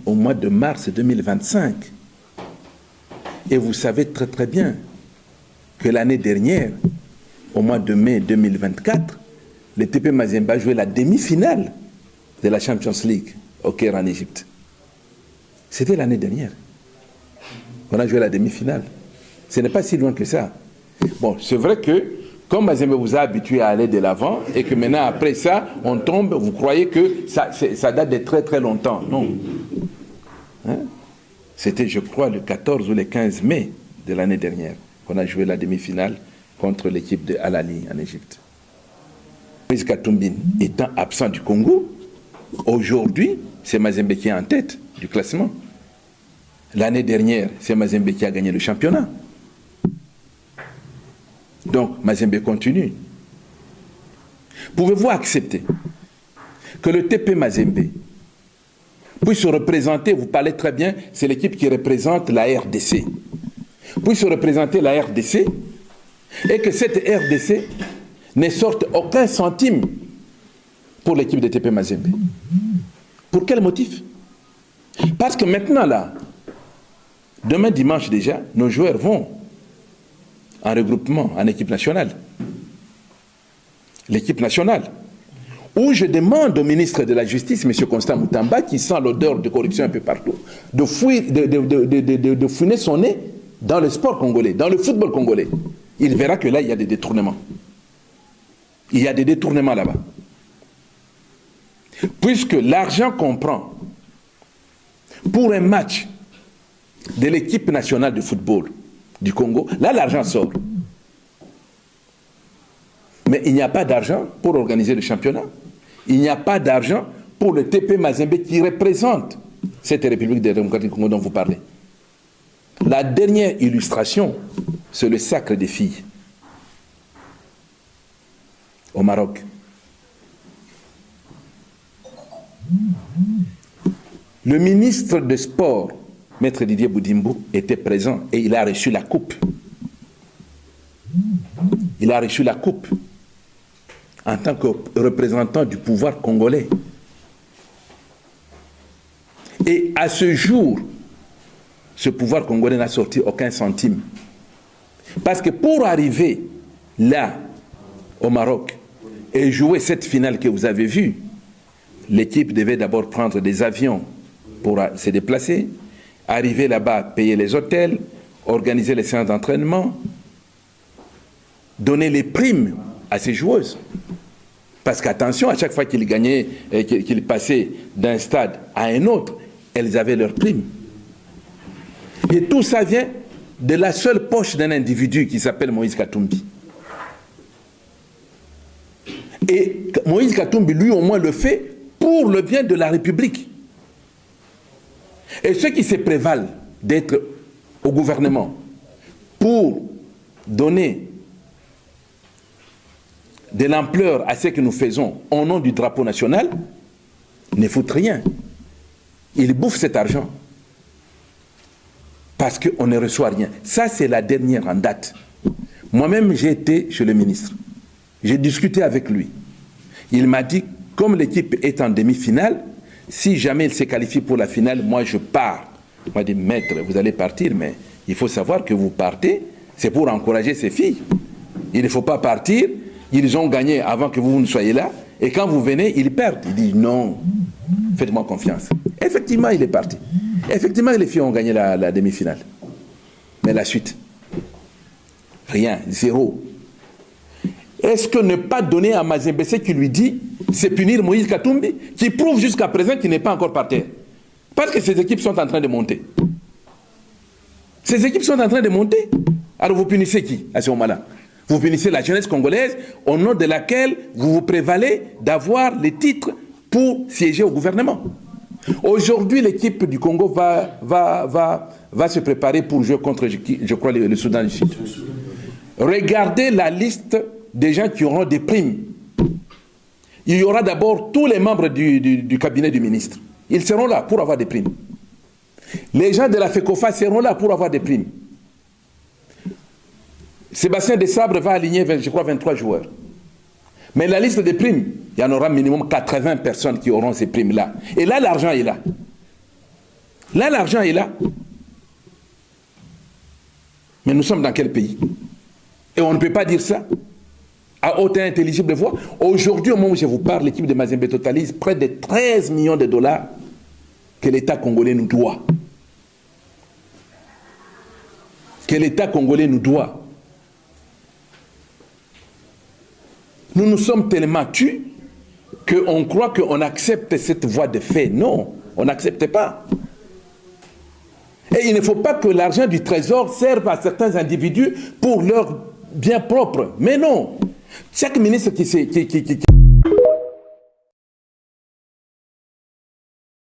au mois de mars 2025. Et vous savez très très bien que l'année dernière, au mois de mai 2024, le TP Mazembe a joué la demi-finale de la Champions League au Caire en Égypte. C'était l'année dernière. On a joué la demi-finale. Ce n'est pas si loin que ça. Bon, c'est vrai que comme Mazembe vous a habitué à aller de l'avant et que maintenant après ça, on tombe, vous croyez que ça date de très très longtemps. Non. Hein? C'était, je crois, le 14 ou le 15 mai de l'année dernière qu'on a joué la demi-finale contre l'équipe de Al-Ali en Égypte. Moïse Katumbi étant absent du Congo, aujourd'hui, c'est Mazembe qui est en tête du classement. L'année dernière, c'est Mazembe qui a gagné le championnat. Donc, Mazembe continue. Pouvez-vous accepter que le TP Mazembe puisse se représenter, vous parlez très bien, c'est l'équipe qui représente la RDC, puisse se représenter la RDC et que cette RDC ne sorte aucun centime pour l'équipe de TP Mazembe? Pour quel motif? Parce que maintenant, là, demain dimanche déjà, nos joueurs vont en regroupement en équipe nationale. L'équipe nationale. Où je demande au ministre de la Justice, M. Constant Moutamba, qui sent l'odeur de corruption un peu partout, de fouiner son nez dans le sport congolais, dans le football congolais. Il verra que là, il y a des détournements. Il y a des détournements là-bas. Puisque l'argent qu'on prend pour un match de l'équipe nationale de football du Congo, là, l'argent sort. Mais il n'y a pas d'argent pour organiser le championnat. Il n'y a pas d'argent pour le TP Mazembe qui représente cette République démocratique du Congo dont vous parlez. La dernière illustration, c'est le sacre des filles au Maroc. Le ministre des Sports, Maître Didier Boudimbou, était présent et il a reçu la coupe. Il a reçu la coupe en tant que représentant du pouvoir congolais. Et à ce jour, ce pouvoir congolais n'a sorti aucun centime. Parce que pour arriver là, au Maroc, et jouer cette finale que vous avez vue, l'équipe devait d'abord prendre des avions pour se déplacer, arriver là-bas, payer les hôtels, organiser les séances d'entraînement, donner les primes à ces joueuses. Parce qu'attention, à chaque fois qu'ils gagnaient, qu'ils passaient d'un stade à un autre, elles avaient leurs primes. Et tout ça vient de la seule poche d'un individu qui s'appelle Moïse Katumbi. Et Moïse Katumbi, lui, au moins, le fait pour le bien de la République. Et ceux qui se prévalent d'être au gouvernement pour donner de l'ampleur à ce que nous faisons au nom du drapeau national, ne foutent rien. Ils bouffent cet argent. Parce qu'on ne reçoit rien. Ça, c'est la dernière en date. Moi-même, j'ai été chez le ministre. J'ai discuté avec lui. Il m'a dit, comme l'équipe est en demi-finale, si jamais il se qualifie pour la finale, moi je pars. Moi je dis, maître, vous allez partir, mais il faut savoir que vous partez, c'est pour encourager ces filles. Il ne faut pas partir, ils ont gagné avant que vous ne soyez là, et quand vous venez, ils perdent. Il dit, non, faites-moi confiance. Effectivement, il est parti. Effectivement, les filles ont gagné la demi-finale. Mais la suite, rien, zéro. Est-ce que ne pas donner à Mazembe ce qui lui dit, c'est punir Moïse Katumbi, qui prouve jusqu'à présent qu'il n'est pas encore par terre? Parce que ces équipes sont en train de monter. Ces équipes sont en train de monter. Alors vous punissez qui à ce moment-là? Vous punissez la jeunesse congolaise au nom de laquelle vous vous prévalez d'avoir les titres pour siéger au gouvernement. Aujourd'hui, l'équipe du Congo va se préparer pour jouer contre, je crois, le Soudan du Sud. Regardez la liste des gens qui auront des primes. Il y aura d'abord tous les membres du cabinet du ministre. Ils seront là pour avoir des primes. Les gens de la FECOFA seront là pour avoir des primes. Sébastien Desabre va aligner, je crois, 23 joueurs. Mais la liste des primes, il y en aura minimum 80 personnes qui auront ces primes-là. Et là, l'argent est là. Là, l'argent est là. Mais nous sommes dans quel pays? Et on ne peut pas dire ça à haute et intelligible voix. Aujourd'hui, au moment où je vous parle, l'équipe de Mazembe totalise près de 13 millions de dollars que l'État congolais nous doit. Que l'État congolais nous doit. Nous nous sommes tellement tus qu'on croit qu'on accepte cette voie de fait. Non, on n'accepte pas. Et il ne faut pas que l'argent du trésor serve à certains individus pour leur bien propre. Mais non. Chaque ministre qui